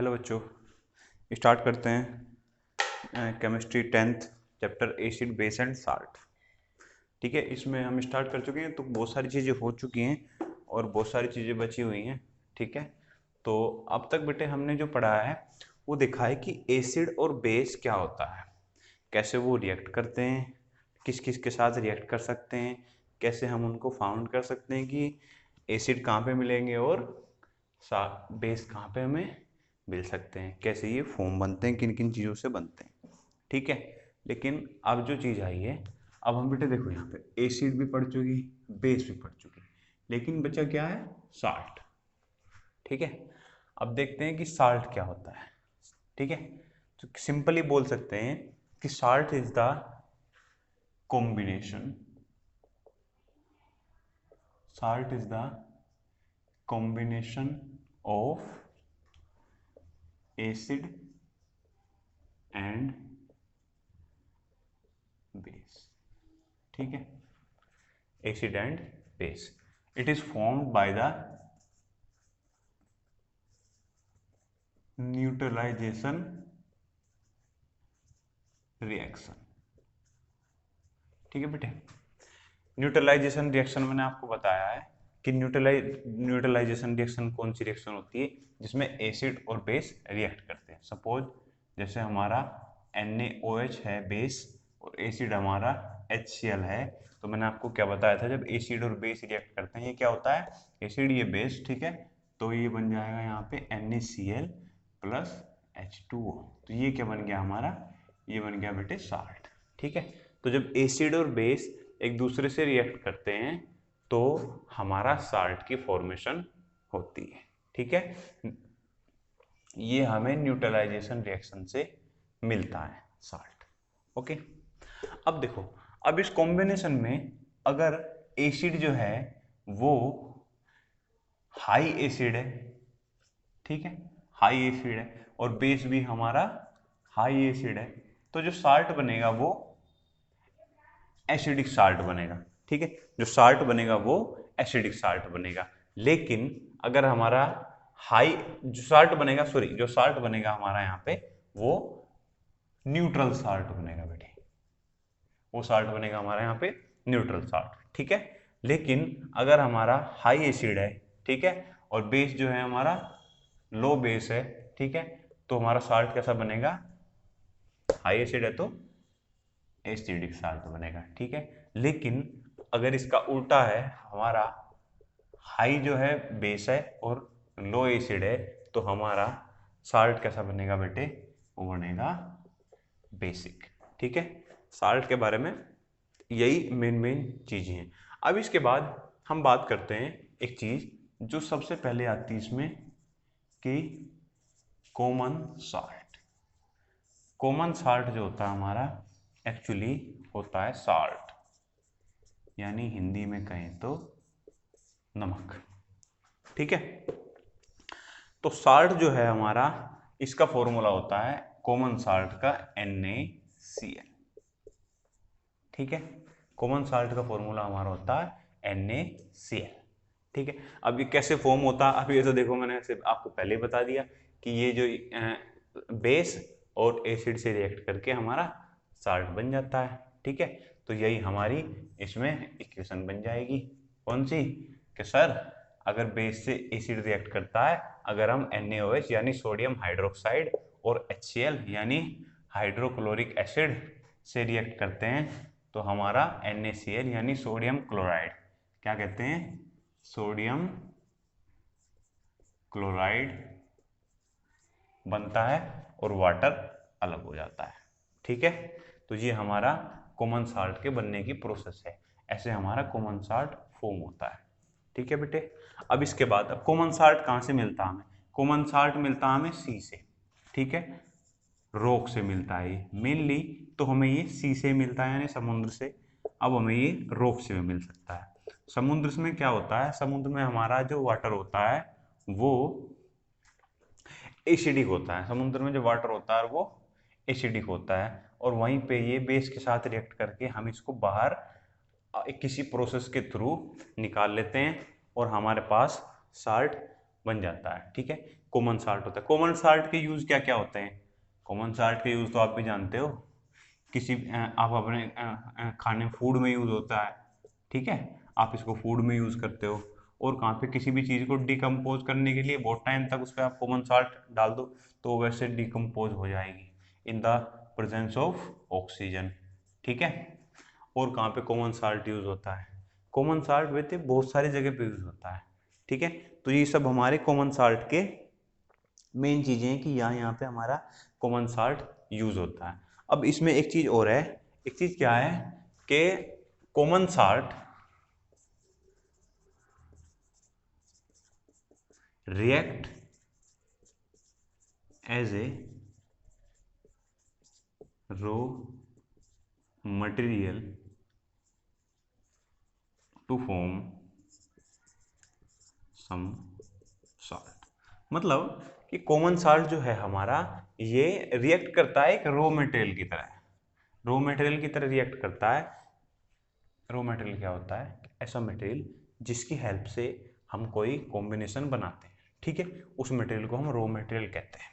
Hello बच्चों, start करते हैं chemistry 10th chapter acid base and salt. ठीक है, इसमें हम स्टार्ट कर चुके हैं तो बहुत सारी चीज़ें हो चुकी हैं और बहुत सारी चीज़ें बची हुई हैं। ठीक है, तो अब तक बेटे हमने जो पढ़ा है वो देखा है कि एसिड और बेस क्या होता है, कैसे वो रिएक्ट करते हैं, किस किस के साथ रिएक्ट कर सकते हैं, कैसे हम उनको फाउंड कर सकते हैं कि एसिड कहाँ पे मिलेंगे और बेस कहाँ पे हमें मिल सकते हैं, कैसे ये फॉर्म बनते हैं, किन किन चीज़ों से बनते हैं। ठीक है, लेकिन अब जो चीज़ आई है, अब हम बेटे देखो यहाँ पे एसिड भी पढ़ चुकी, बेस भी पढ़ चुकी, लेकिन बचा क्या है, साल्ट। ठीक है, अब देखते हैं कि साल्ट क्या होता है। ठीक है, तो सिंपली बोल सकते हैं कि salt is the combination, salt is the combination of acid and base. ठीक है, acid and base, it is formed by the neutralisation reaction. ठीक है बेटे, न्यूट्रलाइजेशन रिएक्शन मैंने आपको बताया है कि न्यूट्रलाइजेशन रिएक्शन कौन सी रिएक्शन होती है जिसमें एसिड और बेस रिएक्ट करते हैं। सपोज जैसे हमारा NaOH है बेस और एसिड हमारा HCl है, तो मैंने आपको क्या बताया था, जब एसिड और बेस रिएक्ट करते हैं ये क्या होता है, एसिड ये बेस। ठीक है, तो ये बन जाएगा यहाँ पे NaCl प्लस H2O, तो ये क्या बन गया हमारा, ये बन गया बेटे साल्ट। ठीक है, तो जब एसिड और बेस एक दूसरे से रिएक्ट करते हैं तो हमारा साल्ट की फॉर्मेशन होती है। ठीक है, ये हमें न्यूट्रलाइजेशन रिएक्शन से मिलता है साल्ट। ओके, अब देखो, अब इस कॉम्बिनेशन में अगर एसिड जो है वो हाई एसिड है, ठीक है, हाई एसिड है, और बेस भी हमारा हाई एसिड है, तो जो साल्ट बनेगा वो एसिडिक साल्ट बनेगा। ठीक है, जो साल्ट बनेगा वो एसिडिक साल्ट बनेगा। लेकिन अगर हमारा हाई जो साल्ट बनेगा, सॉरी, जो साल्ट बनेगा हमारा यहाँ पे वो न्यूट्रल साल्ट बनेगा बेटे, वो साल्ट बनेगा हमारा यहाँ पे न्यूट्रल साल्ट। ठीक है, लेकिन अगर हमारा हाई एसिड है, ठीक है, और बेस जो है हमारा लो बेस है, ठीक है, तो हमारा साल्ट कैसा बनेगा, हाई एसिड है तो एसिडिक साल्ट बनेगा। ठीक है, लेकिन अगर इसका उल्टा है, हमारा हाई जो है बेस है और लो एसिड है, तो हमारा साल्ट कैसा बनेगा बेटे, वो बनेगा बेसिक। ठीक है, साल्ट के बारे में यही मेन चीजें हैं। अब इसके बाद हम बात करते हैं एक चीज जो सबसे पहले आती है इसमें, कि कॉमन साल्ट। कॉमन साल्ट जो होता है हमारा एक्चुअली होता है साल्ट, यानी हिंदी में कहें तो नमक। ठीक है, तो साल्ट जो है हमारा, इसका फॉर्मूला होता है कॉमन साल्ट का NaCl। ठीक है, कॉमन साल्ट का फॉर्मूला हमारा होता है NaCl। ठीक है, अब ये कैसे फॉर्म होता है, अब ये तो देखो मैंने सिर्फ आपको पहले ही बता दिया कि ये जो बेस और एसिड से रिएक्ट करके हमारा साल्ट बन जाता है। ठीक है, तो यही हमारी इसमें इक्वेशन बन जाएगी, कौन सी, कि सर अगर बेस से एसिड रिएक्ट करता है, अगर हम NaOH यानी सोडियम हाइड्रोक्साइड और HCl यानी हाइड्रोक्लोरिक एसिड से रिएक्ट करते हैं, तो हमारा NaCl यानी सोडियम क्लोराइड, क्या कहते हैं, सोडियम क्लोराइड बनता है और वाटर अलग हो जाता है। ठीक है, तो ये हमारा कॉमन साल्ट के बनने की प्रोसेस है, ऐसे हमारा कॉमन साल्ट फॉर्म होता है। ठीक है बेटे, अब इसके बाद अब कॉमन साल्ट कहाँ से मिलता है हमें, कॉमन साल्ट मिलता है हमें सी से। ठीक है, रॉक से मिलता है ये मेनली, तो हमें ये सी से मिलता है यानी समुद्र से। अब हमें ये रॉक से भी मिल सकता है। समुद्र में क्या होता है, समुद्र में हमारा जो वाटर होता है वो एसिडिक होता है, समुद्र में जो वाटर होता है वो एसिडिक होता है, और वहीं पे ये बेस के साथ रिएक्ट करके हम इसको बाहर किसी प्रोसेस के थ्रू निकाल लेते हैं और हमारे पास साल्ट बन जाता है। ठीक है, कॉमन साल्ट होता है। कॉमन साल्ट के यूज क्या क्या होते हैं? कॉमन साल्ट के यूज तो आप भी जानते हो, किसी आप अपने खाने फूड में यूज होता है। ठीक है, आप इसको फूड में यूज करते हो। और कहाँ पे किसी भी चीज़ को डिकम्पोज करने के लिए बहुत टाइम तक उस पर आप कॉमन साल्ट डाल दो तो वो वैसे डिकम्पोज हो जाएगी in the presence of oxygen. ठीक है, और कहाँ पे कॉमन साल्ट यूज होता है? कॉमन साल्ट वैसे बहुत सारी जगह पे यूज होता है। ठीक है, तो ये सब हमारे कॉमन साल्ट के मेन चीजें हैं कि यहाँ पे हमारा कॉमन साल्ट यूज होता है। अब इसमें एक चीज और है। एक चीज क्या है कि common salt react as a raw material to form some salt. मतलब कि कॉमन साल्ट जो है हमारा, ये रिएक्ट करता है एक रो मटेरियल की तरह। रो मटेरियल की तरह रिएक्ट करता है। रो मटेरियल क्या होता है? ऐसा मटेरियल जिसकी हेल्प से हम कोई कॉम्बिनेशन बनाते हैं। ठीक है, उस मटेरियल को हम रो मटेरियल कहते हैं।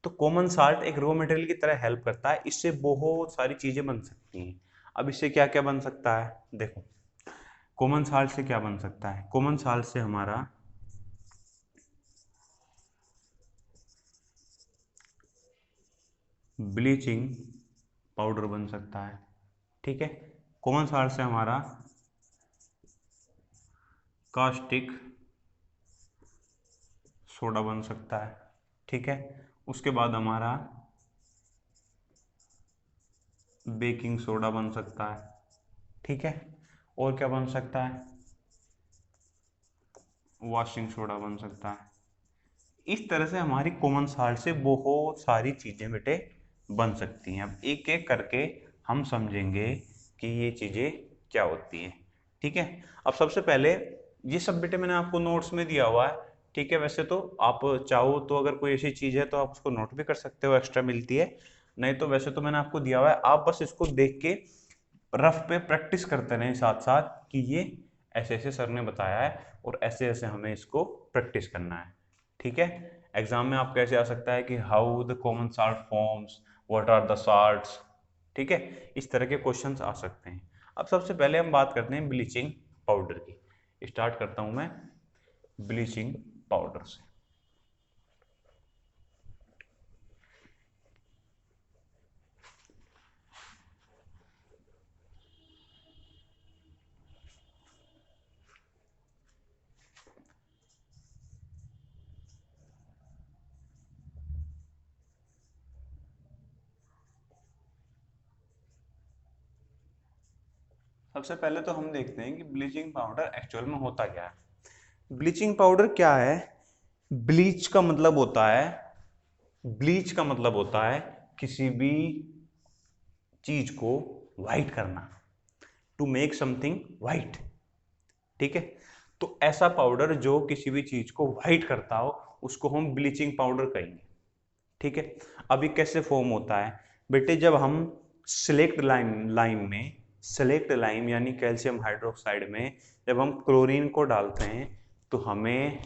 तो कॉमन साल्ट एक रो मटेरियल की तरह हेल्प करता है, इससे बहुत सारी चीजें बन सकती हैं। अब इससे क्या क्या बन सकता है? देखो, कॉमन साल्ट से क्या बन सकता है? कॉमन साल्ट से हमारा ब्लीचिंग पाउडर बन सकता है। ठीक है, कॉमन साल्ट से हमारा कास्टिक सोडा बन सकता है। ठीक है, उसके बाद हमारा बेकिंग सोडा बन सकता है। ठीक है, और क्या बन सकता है? वॉशिंग सोडा बन सकता है। इस तरह से हमारी कॉमन साल्ट से बहुत सारी चीजें बेटे बन सकती हैं। अब एक एक करके हम समझेंगे कि ये चीजें क्या होती हैं। ठीक है, अब सबसे पहले ये सब बेटे मैंने आपको नोट्स में दिया हुआ है। ठीक है, वैसे तो आप चाहो तो अगर कोई ऐसी चीज है तो आप उसको नोट भी कर सकते हो, एक्स्ट्रा मिलती है। नहीं तो वैसे तो मैंने आपको दिया हुआ है, आप बस इसको देख के रफ पे प्रैक्टिस करते रहें साथ साथ कि ये ऐसे ऐसे सर ने बताया है और ऐसे ऐसे हमें इसको प्रैक्टिस करना है। ठीक है, एग्जाम में आप कैसे आ सकता है कि how the common salt forms, what are the salts. ठीक है, इस तरह के क्वेश्चंस आ सकते हैं। अब सबसे पहले हम बात करते हैं ब्लीचिंग पाउडर की। स्टार्ट करता हूं मैं ब्लीचिंग पाउडर से। सबसे पहले तो हम देखते हैं कि ब्लीचिंग पाउडर एक्चुअल में होता क्या है। ब्लीचिंग पाउडर क्या है? ब्लीच का मतलब होता है, ब्लीच का मतलब होता है किसी भी चीज को वाइट करना, टू मेक समथिंग वाइट। ठीक है, तो ऐसा पाउडर जो किसी भी चीज को वाइट करता हो उसको हम ब्लीचिंग पाउडर कहेंगे। ठीक है, अभी कैसे फॉर्म होता है बेटे? जब हम सिलेक्ट लाइम में, सिलेक्ट लाइम यानी कैल्शियम हाइड्रोक्साइड में जब हम क्लोरीन को डालते हैं तो हमें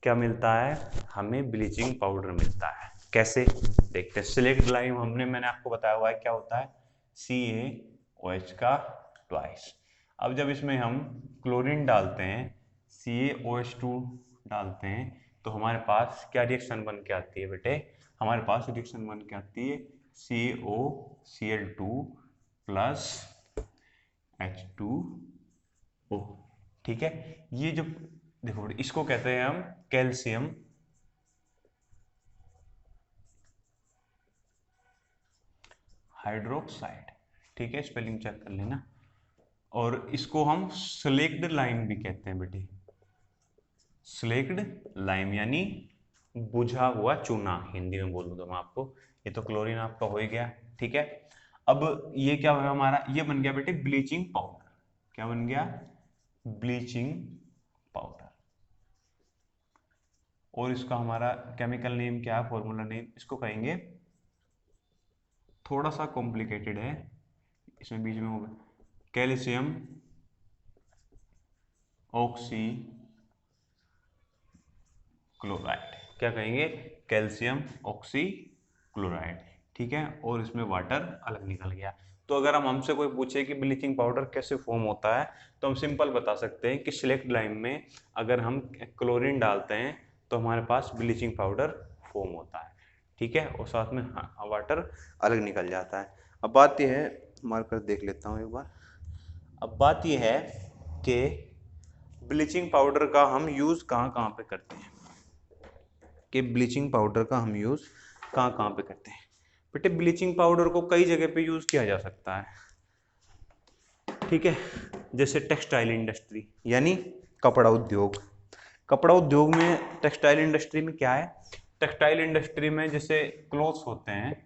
क्या मिलता है? हमें ब्लीचिंग पाउडर मिलता है। कैसे? देखते हैं। सिलेक्ट लाइम मैंने आपको बताया हुआ है क्या होता है, CaOH का ट्वाइस। अब जब इसमें हम क्लोरीन डालते हैं, CaOH2 डालते हैं, तो हमारे पास क्या रिएक्शन बन के आती है बेटे? हमारे पास रिएक्शन बन के आती है CaOCl2 प्लस H2O। ठीक है, ये जो देखो इसको कहते हैं हम कैल्शियम हाइड्रोक्साइड। ठीक है, स्पेलिंग चेक कर लेना। और इसको हम स्लेक्ड लाइम भी कहते हैं बेटे। स्लेक्ड लाइम यानी बुझा हुआ चूना, हिंदी में बोलूँ तो मैं आपको। ये तो क्लोरीन आपका हो ही गया। ठीक है, अब ये क्या हुआ हमारा? ये बन गया बेटे ब्लीचिंग पाउडर। क्या बन गया? Bleaching powder. और इसका हमारा केमिकल नेम क्या है, फॉर्मूला नेम, इसको कहेंगे, थोड़ा सा कॉम्प्लिकेटेड है, इसमें बीच में होगा कैल्शियम ऑक्सी क्लोराइड, क्या कहेंगे, कैल्शियम ऑक्सीक्लोराइड, ठीक है। और इसमें वाटर अलग निकल गया। तो अगर हम हमसे कोई पूछे कि ब्लीचिंग पाउडर कैसे फॉर्म होता है, तो हम सिंपल बता सकते हैं कि सिलेक्ट लाइन में अगर हम क्लोरीन डालते हैं तो हमारे पास ब्लीचिंग पाउडर फॉर्म होता है, ठीक है, और साथ में वाटर अलग निकल जाता है। अब बात यह है, मार्कर देख लेता हूँ एक बार। अब बात यह है कि ब्लीचिंग पाउडर का हम यूज़ कहाँ कहाँ पे करते हैं, कि ब्लीचिंग पाउडर का हम यूज़ कहाँ कहाँ पे करते हैं। बेटे ब्लीचिंग पाउडर को कई जगह पे यूज़ किया जा सकता है, ठीक है। जैसे टेक्सटाइल इंडस्ट्री यानी कपड़ा उद्योग। कपड़ा उद्योग में, टेक्सटाइल इंडस्ट्री में क्या है, टेक्सटाइल इंडस्ट्री में जैसे क्लोथ्स होते हैं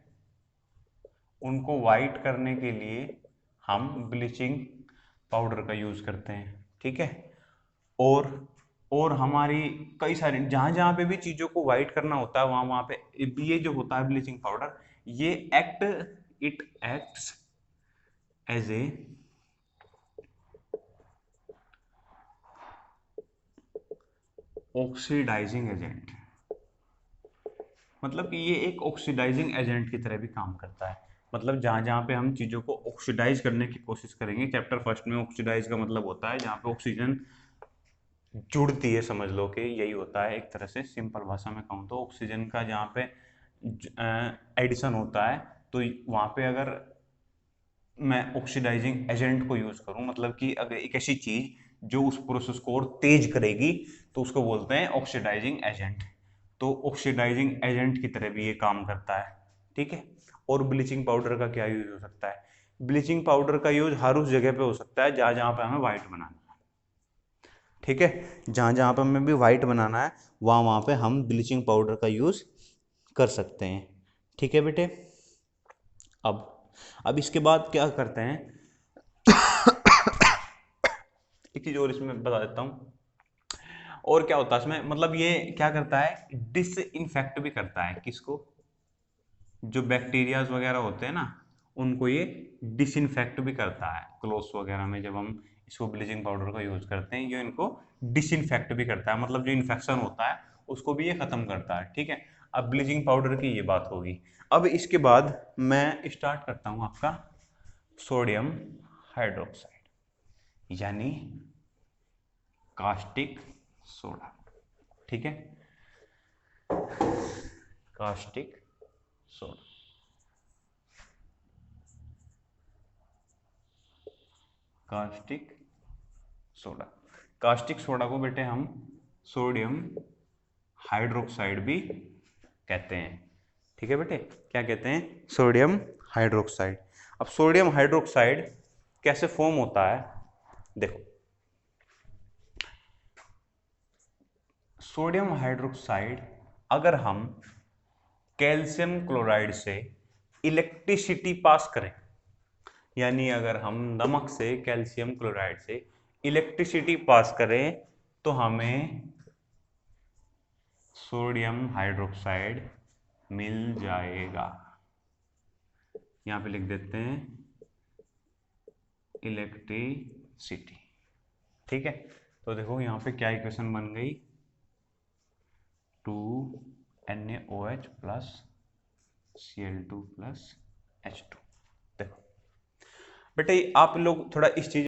उनको वाइट करने के लिए हम ब्लीचिंग पाउडर का यूज़ करते हैं, ठीक है। और हमारी कई सारी जहाँ जहाँ पे भी चीज़ों को वाइट करना होता है वहाँ वहाँ पे ये जो होता है ब्लीचिंग पाउडर, ये it acts as a oxidising agent. मतलब कि ये एक ऑक्सीडाइजिंग एजेंट की तरह भी काम करता है। मतलब जहाँ जहाँ पे हम चीज़ों को ऑक्सीडाइज करने की कोशिश करेंगे, चैप्टर फर्स्ट में ऑक्सीडाइज का मतलब होता है जहाँ पे ऑक्सीजन जुड़ती है, समझ लो कि यही होता है एक तरह से, सिंपल भाषा में कहूँ तो ऑक्सीजन का जहाँ पे एडिशन होता है, तो वहाँ पे अगर मैं ऑक्सीडाइजिंग एजेंट को यूज़ करूँ, मतलब कि अगर एक ऐसी चीज़ जो उस प्रोसेस को और तेज करेगी, तो उसको बोलते हैं ऑक्सीडाइजिंग एजेंट। तो ऑक्सीडाइजिंग एजेंट की तरह भी ये काम करता है, ठीक है। और ब्लीचिंग पाउडर का क्या यूज हो सकता है, ब्लीचिंग पाउडर का यूज हर उस जगह पे हो सकता है जहाँ जहाँ पे हमें व्हाइट बनाना है, ठीक है। जहाँ जहाँ पे हमें भी व्हाइट बनाना है वहाँ वहाँ पे हम ब्लीचिंग पाउडर का यूज कर सकते हैं, ठीक है बेटे। अब इसके बाद क्या करते हैं, एक चीज और इसमें बता देता हूँ। और क्या होता है इसमें, मतलब ये क्या करता है, डिसइंफेक्ट भी करता है, किसको, जो बैक्टीरियाज वगैरह होते हैं ना उनको ये डिसइंफेक्ट भी करता है। क्लोथ्स वगैरह में जब हम इसको ब्लीचिंग पाउडर का यूज करते हैं, ये इनको डिसइंफेक्ट भी करता है, मतलब जो इन्फेक्शन होता है उसको भी ये खत्म करता है, ठीक है। अब ब्लीचिंग पाउडर की ये बात होगी। अब इसके बाद मैं स्टार्ट करता हूँ आपका सोडियम हाइड्रोक्साइड यानी कास्टिक सोडा, ठीक है, caustic soda. Caustic soda, caustic soda को बेटे हम सोडियम हाइड्रोक्साइड भी कहते हैं, ठीक है बेटे, क्या कहते हैं, सोडियम हाइड्रोक्साइड। अब सोडियम हाइड्रोक्साइड कैसे फॉर्म होता है, देखो सोडियम हाइड्रोक्साइड अगर हम कैल्शियम क्लोराइड से इलेक्ट्रिसिटी पास करें, यानी अगर हम नमक से कैल्शियम क्लोराइड से इलेक्ट्रिसिटी पास करें तो हमें सोडियम हाइड्रोक्साइड मिल जाएगा। यहां पे लिख देते हैं इलेक्ट्रिसिटी, ठीक है। तो देखो यहां पे क्या इक्वेशन बन गई, 2NaOH plus Cl2 plus H2। देखो बेटे आप लोग थोड़ा इस चीज